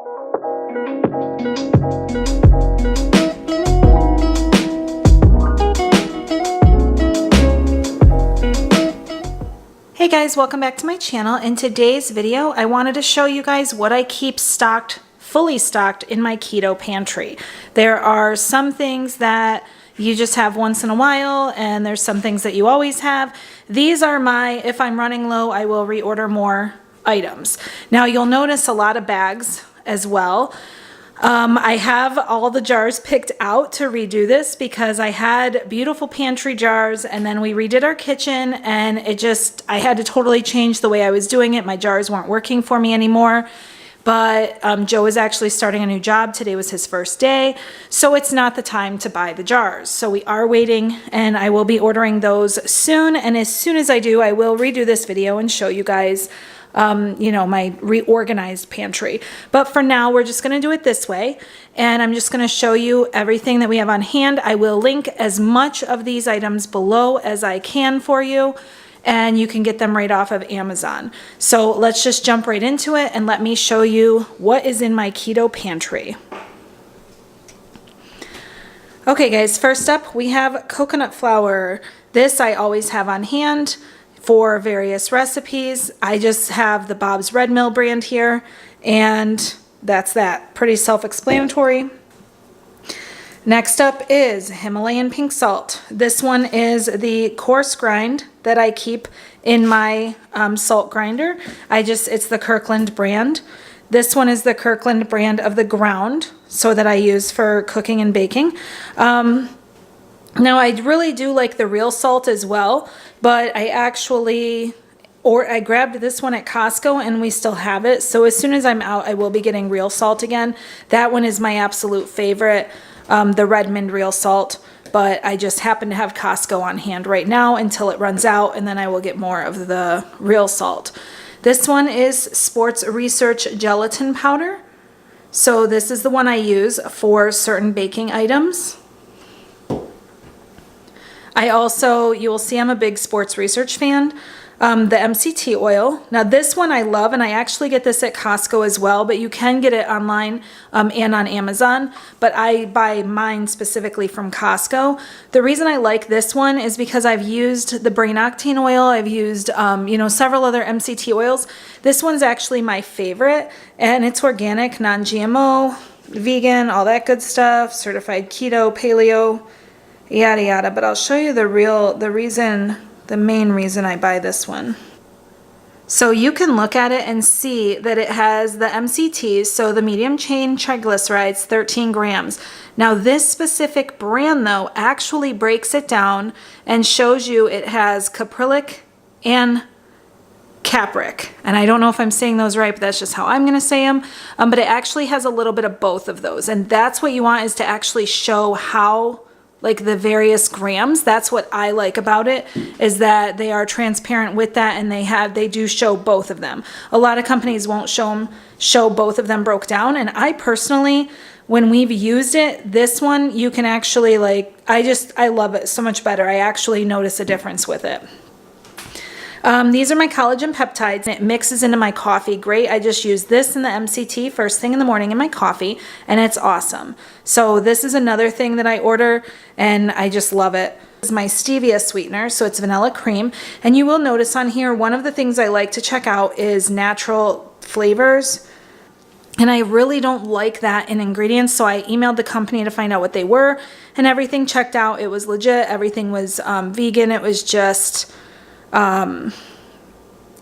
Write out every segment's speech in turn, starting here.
Hey guys, welcome back to my channel. In today's video, I wanted to show you guys what I keep fully stocked in my keto pantry. There are some things that you just have once in a while, and there's some things that you always have. These are if I'm running low, I will reorder more items. Now you'll notice a lot of bags as well. I have all the jars picked out to redo this because I had beautiful pantry jars, and then we redid our kitchen, and I had to totally change the way I was doing it. My jars weren't working for me anymore. But Joe is actually starting a new job. Today was his first day, so it's not the time to buy the jars. So we are waiting, and I will be ordering those soon. And as soon as I do, I will redo this video and show you guys my reorganized pantry. But for now, we're just gonna do it this way. And I'm just gonna show you everything that we have on hand. I will link as much of these items below as I can for you, and you can get them right off of Amazon. So let's just jump right into it and let me show you what is in my keto pantry. Okay guys, first up we have coconut flour. This I always have on hand for various recipes. I just have the Bob's Red Mill brand here, and that's that. Pretty self-explanatory. Next up is Himalayan pink salt. This one is the coarse grind that I keep in my salt grinder. It's the Kirkland brand. This one is the Kirkland brand of the ground, so that I use for cooking and baking. Now I really do like the real salt as well, but I grabbed this one at Costco and we still have it. So as soon as I'm out, I will be getting real salt again. That one is my absolute favorite, the Redmond real salt, but I just happen to have Costco on hand right now until it runs out, and then I will get more of the real salt. This one is Sports Research gelatin powder. So this is the one I use for certain baking items. You will see I'm a big Sports Research fan. The MCT oil. Now this one I love, and I actually get this at Costco as well, but you can get it online and on Amazon, but I buy mine specifically from Costco. The reason I like this one is because I've used the brain octane oil, I've used several other MCT oils. This one's actually my favorite, and it's organic, non-GMO, vegan, all that good stuff, certified keto, paleo, yada yada. But I'll show you the main reason I buy this one. So you can look at it and see that it has the MCTs, so the medium chain triglycerides, 13 grams. Now this specific brand though actually breaks it down and shows you it has caprylic and capric. And I don't know if I'm saying those right, but that's just how I'm gonna say them. But it actually has a little bit of both of those. And that's what you want, is to actually show how, like, the various grams. That's what I like about it, is that they are transparent with that, and they do show both of them. A lot of companies won't show both of them broke down, and I personally, when we've used it, this one you can actually, I love it so much better. I actually notice a difference with it. These are my collagen peptides, and it mixes into my coffee great. I just use this and the MCT first thing in the morning in my coffee, and it's awesome. So this is another thing that I order, and I just love it. This is my stevia sweetener, so it's vanilla cream. And you will notice on here, one of the things I like to check out is natural flavors. And I really don't like that in ingredients, so I emailed the company to find out what they were, and everything checked out. It was legit. Everything was vegan. It was just...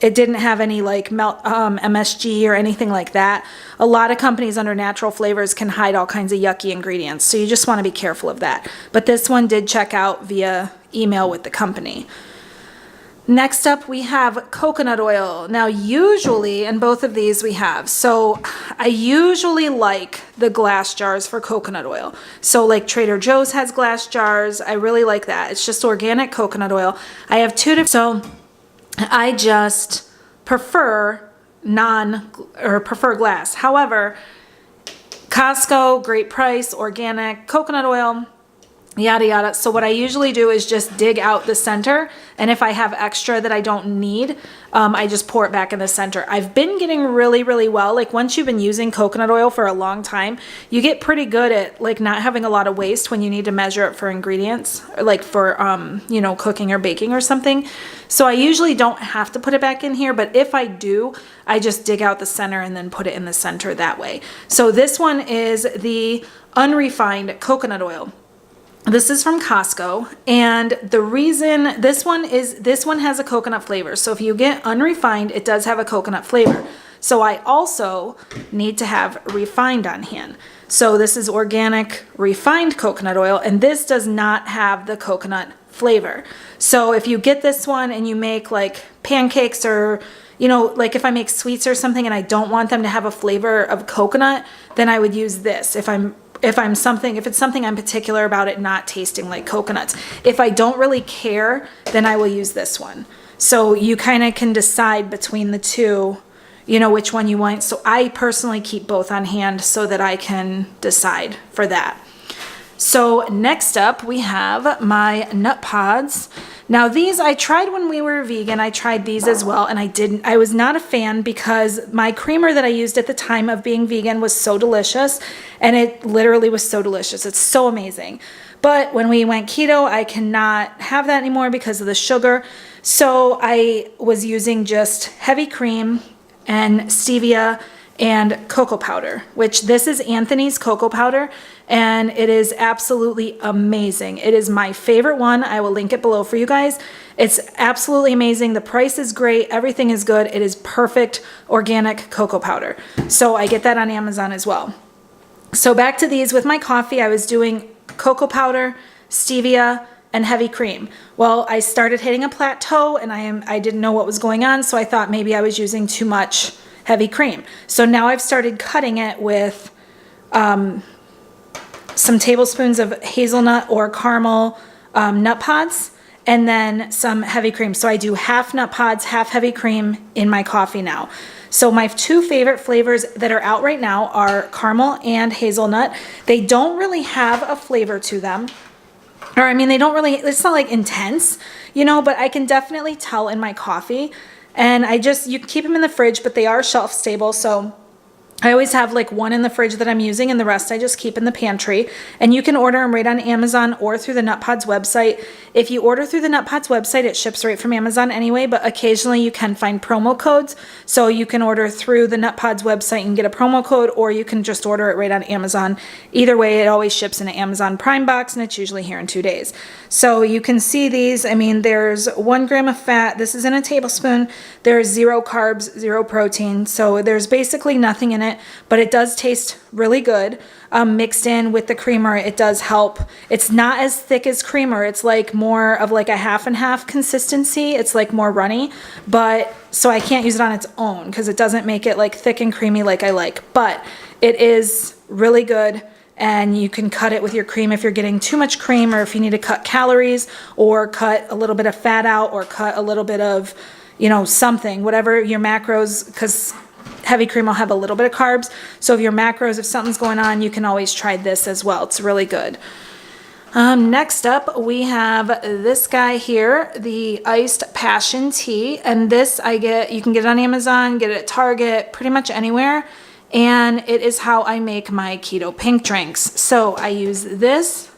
it didn't have any MSG or anything like that. A lot of companies under natural flavors can hide all kinds of yucky ingredients, so you just want to be careful of that. But this one did check out via email with the company. Next up, we have coconut oil. Now, usually in both of these we have, so I usually like the glass jars for coconut oil. So like Trader Joe's has glass jars. I really like that. It's just organic coconut oil. I have two different, so I just prefer glass. However, Costco, great price, organic coconut oil. yada yada. So what I usually do is just dig out the center, and if I have extra that I don't need, I just pour it back in the center. I've been getting really well, like once you've been using coconut oil for a long time, you get pretty good at like not having a lot of waste when you need to measure it for ingredients, or like for you know, cooking or baking or something. So I usually don't have to put it back in here, but if I do, I just dig out the center and then put it in the center that way. So this one is the unrefined coconut oil. This is from Costco, and the reason this one has a coconut flavor. So if you get unrefined, it does have a coconut flavor. So I also need to have refined on hand. So this is organic refined coconut oil, and this does not have the coconut flavor. So if you get this one and you make like pancakes, or you know, like if I make sweets or something and I don't want them to have a flavor of coconut, then I would use this if it's something I'm particular about it not tasting like coconuts. If I don't really care, then I will use this one. So you kind of can decide between the two, you know, which one you want. So I personally keep both on hand so that I can decide for that. So next up we have my nut pods. Now these I tried when we were vegan. I tried these as well, and I was not a fan because my creamer that I used at the time of being vegan was so delicious, and it literally was so delicious. It's so amazing. But when we went keto, I cannot have that anymore because of the sugar. So I was using just heavy cream and stevia and cocoa powder, which this is Anthony's cocoa powder, and it is absolutely amazing. It is my favorite one. I will link it below for you guys. It's absolutely amazing. The price is great. Everything is good. It is perfect organic cocoa powder. So I get that on Amazon as well. So back to these with my coffee, I was doing cocoa powder, stevia, and heavy cream. Well, I started hitting a plateau, and I didn't know what was going on, so I thought maybe I was using too much heavy cream. So now I've started cutting it with some tablespoons of hazelnut or caramel nut pods, and then some heavy cream. So I do half nut pods, half heavy cream in my coffee now. So my two favorite flavors that are out right now are caramel and hazelnut. They don't really have a flavor to them. Or I mean, they don't really, it's not like intense, you know, but I can definitely tell in my coffee. And you can keep them in the fridge, but they are shelf stable. So I always have like one in the fridge that I'm using, and the rest I just keep in the pantry. And you can order them right on Amazon or through the Nut Pods website. If you order through the Nut Pods website, it ships right from Amazon anyway, but occasionally you can find promo codes. So you can order through the Nut Pods website and get a promo code, or you can just order it right on Amazon. Either way, it always ships in an Amazon Prime box, and it's usually here in 2 days. So you can see these. I mean, there's 1 gram of fat. This is in a tablespoon. There's 0 carbs, 0 protein. So there's basically nothing in it, but it does taste really good. Mixed in with the creamer, it does help. It's not as thick as creamer. It's like more of like a half and half consistency. It's like more runny, but so I can't use it on its own because it doesn't make it like thick and creamy like I like, but it is really good. And you can cut it with your cream if you're getting too much cream, or if you need to cut calories or cut a little bit of fat out, or cut a little bit of, you know, something, whatever your macros, because heavy cream will have a little bit of carbs. So if your macros, if something's going on, you can always try this as well. It's really good. Next up, we have this guy here, the iced passion tea. And this you can get it on Amazon, get it at Target, pretty much anywhere. And it is how I make my keto pink drinks. So I use this,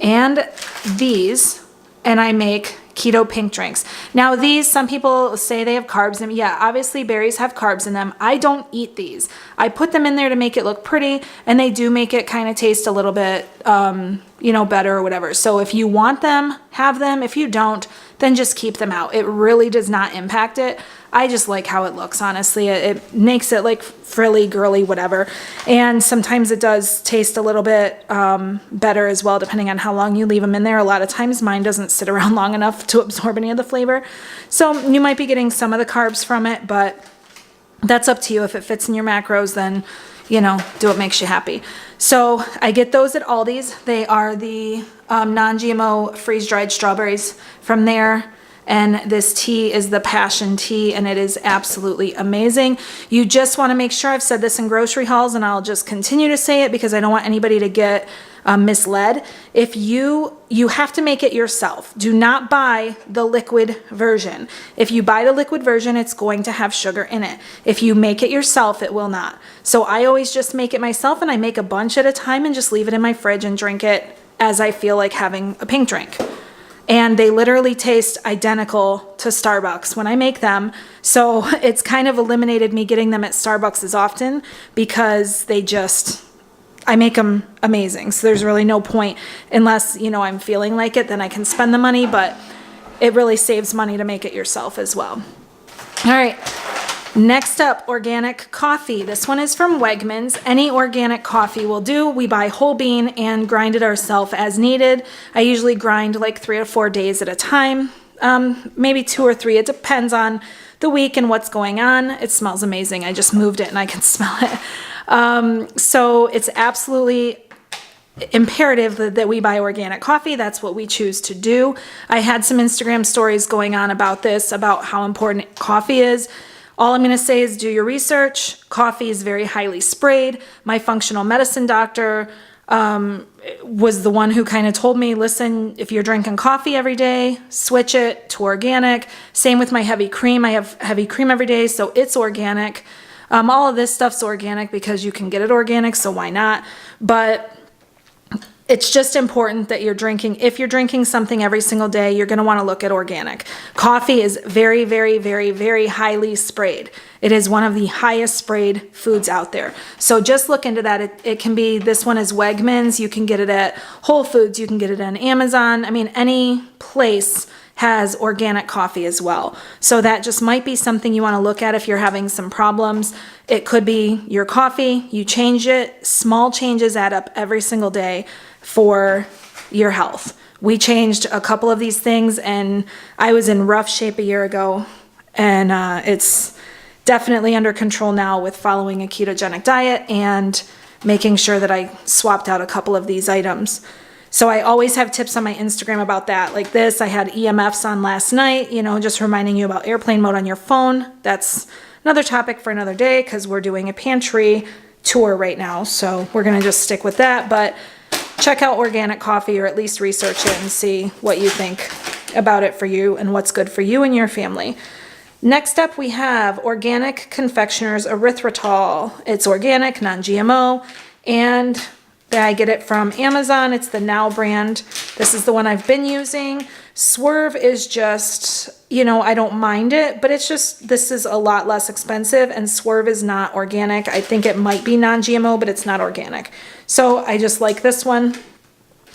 and these, and I make keto pink drinks. Now these, some people say they have carbs in them. Yeah, obviously berries have carbs in them. I don't eat these. I put them in there to make it look pretty, and they do make it kind of taste a little bit, you know, better or whatever. So if you want them, have them. If you don't, then just keep them out. It really does not impact it. I just like how it looks, honestly. It makes it like frilly, girly, whatever. And sometimes it does taste a little bit better as well, depending on how long you leave them in there. A lot of times mine doesn't sit around long enough to absorb any of the flavor. So you might be getting some of the carbs from it, but that's up to you. If it fits in your macros, then, you know, do what makes you happy. So I get those at Aldi's. They are the non-GMO freeze-dried strawberries from there. And this tea is the passion tea, and it is absolutely amazing. You just want to make sure, I've said this in grocery hauls, and I'll just continue to say it because I don't want anybody to get misled. If you have to make it yourself. Do not buy the liquid version. If you buy the liquid version, it's going to have sugar in it. If you make it yourself, it will not. So I always just make it myself, and I make a bunch at a time and just leave it in my fridge and drink it as I feel like having a pink drink. And they literally taste identical to Starbucks when I make them. So it's kind of eliminated me getting them at Starbucks as often because I make them amazing. So there's really no point unless, I'm feeling like it, then I can spend the money, but it really saves money to make it yourself as well. All right. Next up, organic coffee. This one is from Wegmans. Any organic coffee will do. We buy whole bean and grind it ourselves as needed. I usually grind like 3 to 4 days at a time, maybe 2 or 3. It depends on the week and what's going on. It smells amazing. I just moved it and I can smell it. So it's absolutely imperative that we buy organic coffee. That's what we choose to do. I had some Instagram stories going on about this, about how important coffee is. All I'm going to say is do your research. Coffee is very highly sprayed. My functional medicine doctor was the one who kind of told me, listen, if you're drinking coffee every day, switch it to organic. Same with my heavy cream. I have heavy cream every day, so it's organic. All of this stuff's organic because you can get it organic, so why not? But it's just important that if you're drinking something every single day, you're going to want to look at organic. Coffee is very, very, very, very highly sprayed. It is one of the highest sprayed foods out there. So just look into that. It can be, this one is Wegmans. You can get it at Whole Foods. You can get it on Amazon. I mean, any place has organic coffee as well. So that just might be something you want to look at if you're having some problems. It could be your coffee. You change it. Small changes add up every single day for your health. We changed a couple of these things, and I was in rough shape a year ago, and it's definitely under control now with following a ketogenic diet and making sure that I swapped out a couple of these items. So I always have tips on my Instagram about that. Like this, I had EMFs on last night, just reminding you about airplane mode on your phone. That's another topic for another day because we're doing a pantry tour right now. So we're going to just stick with that. But check out organic coffee, or at least research it and see what you think about it for you and what's good for you and your family. Next up, we have Organic Confectioner's erythritol. It's organic, non-GMO, and I get it from Amazon. It's the Now brand. This is the one I've been using. Swerve is just, I don't mind it, but it's just, this is a lot less expensive, and Swerve is not organic. I think it might be non-GMO, but it's not organic. So I just like this one.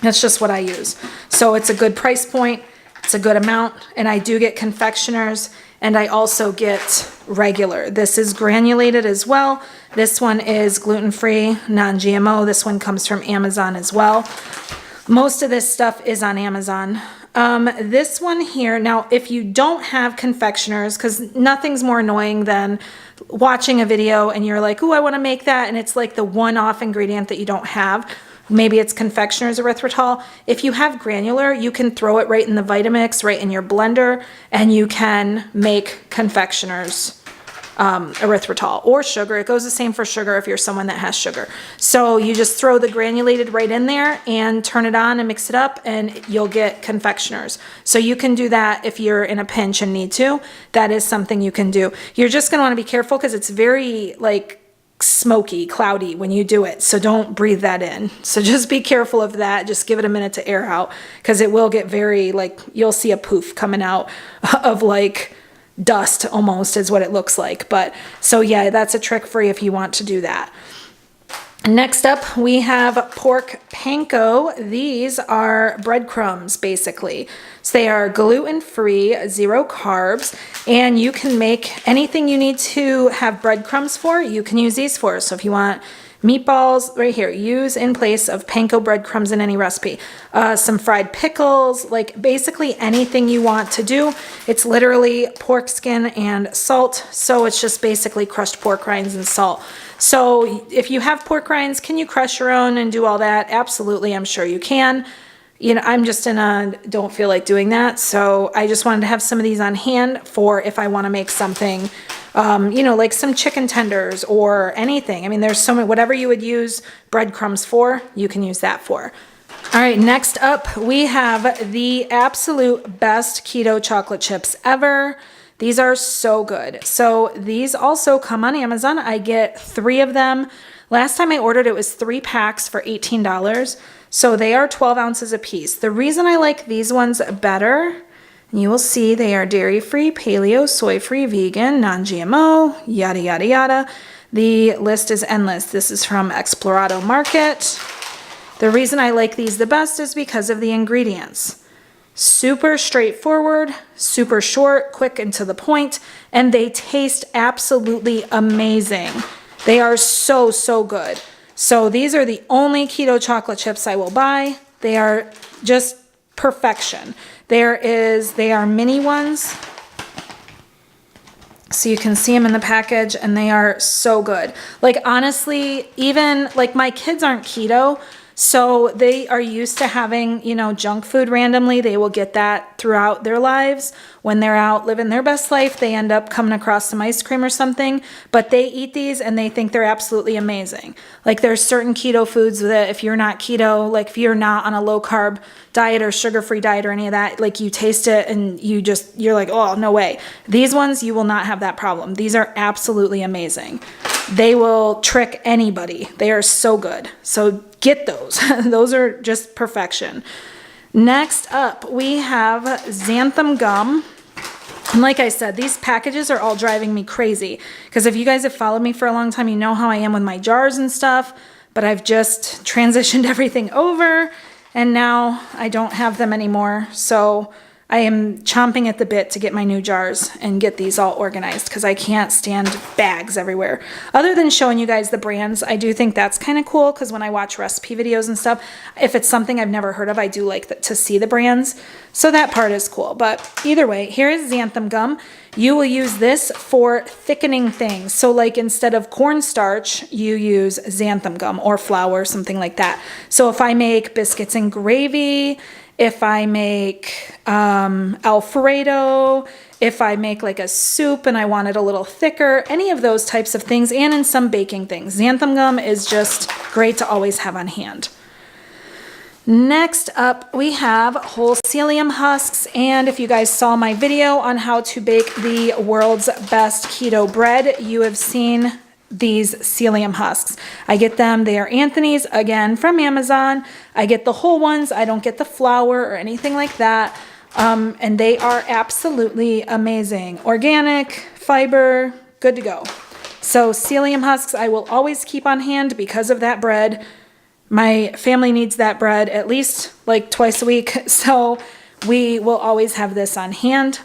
That's just what I use. So it's a good price point. It's a good amount, and I do get confectioners, and I also get regular. This is granulated as well. This one is gluten-free, non-GMO. This one comes from Amazon as well. Most of this stuff is on Amazon. This one here, now if you don't have confectioners, because nothing's more annoying than watching a video and you're like, ooh, I want to make that, and it's like the one-off ingredient that you don't have. Maybe it's confectioner's erythritol. If you have granular, you can throw it right in the Vitamix, right in your blender, and you can make confectioner's erythritol or sugar. It goes the same for sugar if you're someone that has sugar. So you just throw the granulated right in there and turn it on and mix it up, and you'll get confectioners. So you can do that if you're in a pinch and need to. That is something you can do. You're just going to want to be careful because it's very smoky, cloudy when you do it. So don't breathe that in. So just be careful of that. Just give it a minute to air out because it will get very you'll see a poof coming out of dust almost is what it looks like. But so yeah, that's a trick for you if you want to do that. Next up, we have pork panko. These are breadcrumbs, basically. So they are gluten-free, 0 carbs, and you can make anything you need to have breadcrumbs for, you can use these for. So if you want meatballs, right here, use in place of panko breadcrumbs in any recipe. Some fried pickles, basically anything you want to do. It's literally pork skin and salt, so it's just basically crushed pork rinds and salt. So if you have pork rinds, can you crush your own and do all that? Absolutely, I'm sure you can. I'm just don't feel like doing that. So I just wanted to have some of these on hand for if I want to make something you know, like some chicken tenders or anything. I mean, there's so many, whatever you would use breadcrumbs for, you can use that for. All right, next up, we have the absolute best keto chocolate chips ever. These are so good. So these also come on Amazon. I get 3 of them. Last time I ordered, it was 3 packs for $18. So they are 12 ounces a piece. The reason I like these ones better, you will see they are dairy-free, paleo, soy-free, vegan, non-GMO, yada, yada, yada. The list is endless. This is from Explorado Market. The reason I like these the best is because of the ingredients. Super straightforward, super short, quick and to the point, and they taste absolutely amazing. They are so, so good. So these are the only keto chocolate chips I will buy. They are just perfection. They are mini ones. So you can see them in the package and they are so good. Like honestly, even like my kids aren't keto, so they are used to having, you know, junk food randomly. They will get that throughout their lives. When they're out living their best life, they end up coming across some ice cream or something, but they eat these and they think they're absolutely amazing. Like there's certain keto foods that if you're not keto, like if you're not on a low carb diet or sugar-free diet or any of that, like you taste it and you're like, oh, no way. These ones, you will not have that problem. These are absolutely amazing. They will trick anybody. They are so good. So get those. Those are just perfection. Next up, we have xanthan gum. And like I said, these packages are all driving me crazy because if you guys have followed me for a long time, you know how I am with my jars and stuff, but I've just transitioned everything over and now I don't have them anymore. So I am chomping at the bit to get my new jars and get these all organized because I can't stand bags everywhere. Other than showing you guys the brands, I do think that's kind of cool because when I watch recipe videos and stuff, if it's something I've never heard of, I do like to see the brands. So that part is cool. But either way, here is xanthan gum. You will use this for thickening things. So like instead of cornstarch, you use xanthan gum or flour, something like that. So if I make biscuits and gravy, if I make Alfredo, if I make like a soup and I want it a little thicker, any of those types of things, and in some baking things. Xanthan gum is just great to always have on hand. Next up, we have whole psyllium husks, and if you guys saw my video on how to bake the world's best keto bread, you have seen these psyllium husks. I get them. They are Anthony's, again, from Amazon. I get the whole ones. I don't get the flour or anything like that. And they are absolutely amazing. Organic, fiber, good to go. So psyllium husks I will always keep on hand because of that bread. My family needs that bread at least like twice a week. So we will always have this on hand.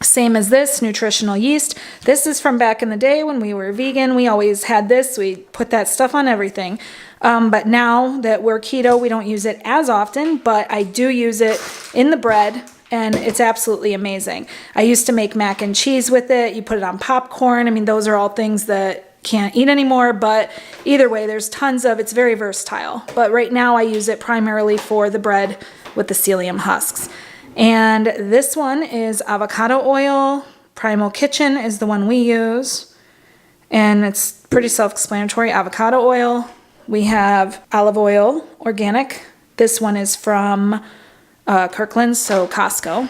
Same as this, nutritional yeast. This is from back in the day when we were vegan. We always had this. We put that stuff on everything. But now that we're keto, we don't use it as often, but I do use it in the bread and it's absolutely amazing. I used to make mac and cheese with it. You put it on popcorn. I mean, those are all things that can't eat anymore, but either way, there's tons of, it's very versatile. But right now I use it primarily for the bread with the psyllium husks. And this one is avocado oil. Primal Kitchen is the one we use. And it's pretty self-explanatory. Avocado oil. We have olive oil, organic. This one is from Kirkland's, so Costco.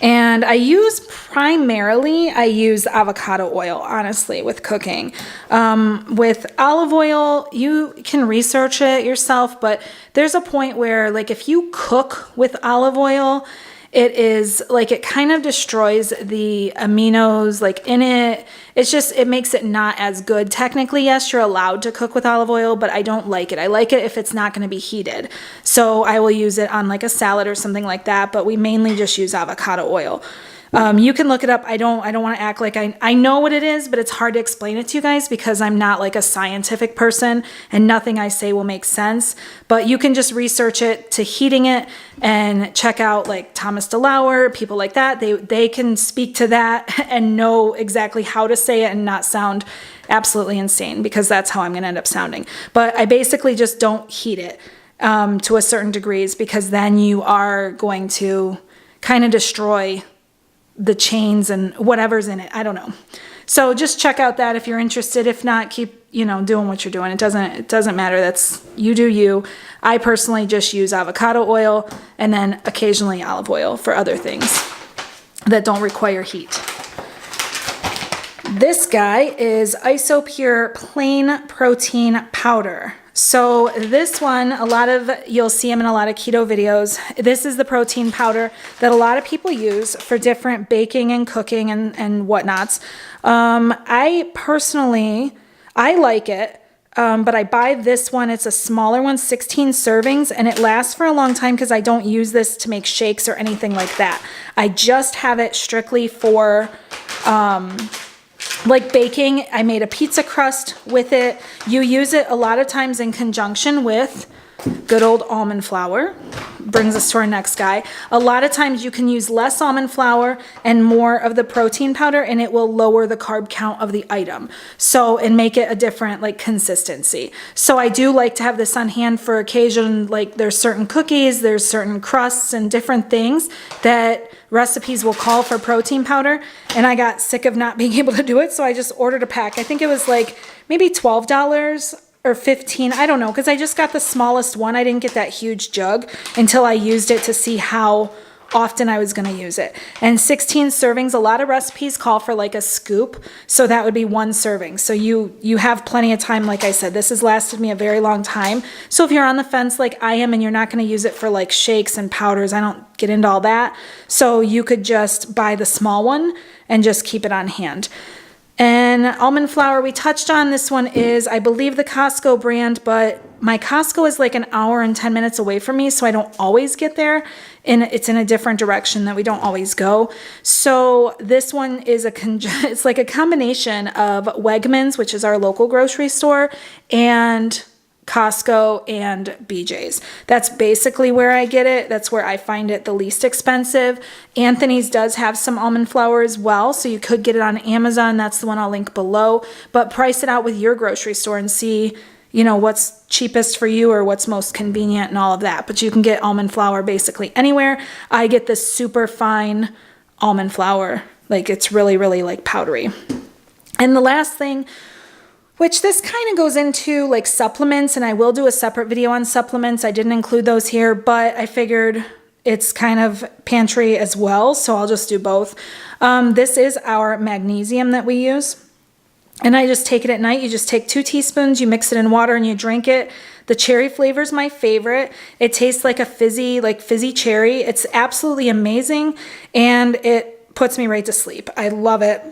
And I use avocado oil, honestly, with cooking. With olive oil, you can research it yourself, but there's a point where, like, if you cook with olive oil, it is like it kind of destroys the aminos like in it. It's just, it makes it not as good. Technically, yes, you're allowed to cook with olive oil, but I don't like it. I like it if it's not going to be heated. So I will use it on like a salad or something like that, but we mainly just use avocado oil. You can look it up. I don't want to act like I know what it is, but it's hard to explain it to you guys because I'm not like a scientific person and nothing I say will make sense. But you can just research it to heating it and check out like Thomas DeLauer, people like that. They can speak to that and know exactly how to say it and not sound absolutely insane because that's how I'm going to end up sounding. But I basically just don't heat it to a certain degrees because then you are going to kind of destroy the chains and whatever's in it. I don't know. So just check out that if you're interested. If not, keep, you know, doing what you're doing. It doesn't matter. That's, you do you. I personally just use avocado oil and then occasionally olive oil for other things that don't require heat. This guy is IsoPure Plain Protein Powder. So this one, you'll see them in a lot of keto videos. This is the protein powder that a lot of people use for different baking and cooking and whatnots. I personally, I like it, but I buy this one. It's a smaller one, 16 servings, and it lasts for a long time because I don't use this to make shakes or anything like that. I just have it strictly for like baking. I made a pizza crust with it. You use it a lot of times in conjunction with good old almond flour. Brings us to our next guy. A lot of times you can use less almond flour and more of the protein powder, and it will lower the carb count of the item. So, and make it a different like consistency. So I do like to have this on hand for occasion. Like there's certain cookies, there's certain crusts and different things that recipes will call for protein powder, and I got sick of not being able to do it, so I just ordered a pack. I think it was like maybe $12 or $15, I don't know, because I just got the smallest one. I didn't get that huge jug until I used it to see how often I was going to use it. And 16 servings, a lot of recipes call for like a scoop, so that would be 1 serving. So you have plenty of time. Like I said, this has lasted me a very long time. So if you're on the fence like I am and you're not going to use it for like shakes and powders, I don't get into all that. So you could just buy the small one and just keep it on hand. And almond flour we touched on. This one is, I believe, the Costco brand, but my Costco is like an hour and 10 minutes away from me, so I don't always get there, and it's in a different direction that we don't always go. So this one is it's like a combination of Wegmans, which is our local grocery store, and Costco and BJ's. That's basically where I get it. That's where I find it the least expensive. Anthony's does have some almond flour as well, so you could get it on Amazon. That's the one I'll link below. But price it out with your grocery store and see, you know, what's cheapest for you or what's most convenient and all of that. But you can get almond flour basically anywhere. I get this super fine almond flour. Like it's really, really like powdery. And the last thing, which this kind of goes into like supplements, and I will do a separate video on supplements. I didn't include those here, but I figured it's kind of pantry as well, so I'll just do both. This is our magnesium that we use, and I just take it at night. You just take 2 teaspoons, you mix it in water, and you drink it. The cherry flavor is my favorite. It tastes like a fizzy cherry. It's absolutely amazing, and it puts me right to sleep. I love it.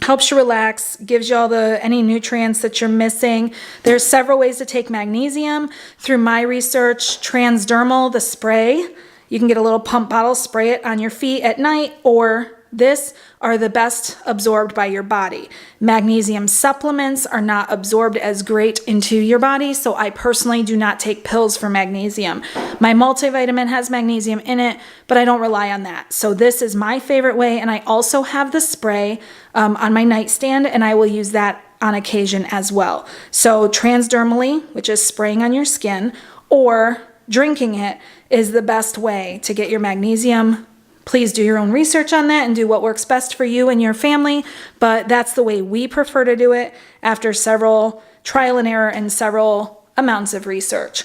Helps you relax, gives you all any nutrients that you're missing. There's several ways to take magnesium. Through my research, transdermal, the spray, you can get a little pump bottle, spray it on your feet at night, or this are the best absorbed by your body. Magnesium supplements are not absorbed as great into your body, so I personally do not take pills for magnesium. My multivitamin has magnesium in it, but I don't rely on that. So this is my favorite way, and I also have the spray on my nightstand, and I will use that on occasion as well. So transdermally, which is spraying on your skin, or drinking it is the best way to get your magnesium. Please do your own research on that and do what works best for you and your family, but that's the way we prefer to do it after several trial and error and several amounts of research.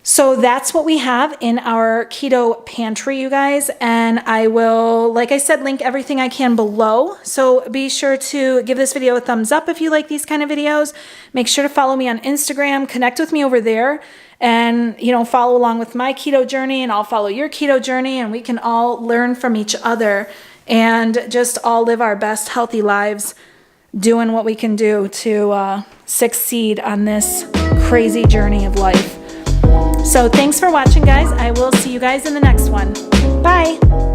So that's what we have in our keto pantry, you guys, and I will, like I said, link everything I can below. So be sure to give this video a thumbs up if you like these kind of videos. Make sure to follow me on Instagram, connect with me over there, and, you know, follow along with my keto journey, and I'll follow your keto journey, and we can all learn from each other and just all live our best healthy lives doing what we can do to succeed on this crazy journey of life. So thanks for watching, guys. I will see you guys in the next one. Bye.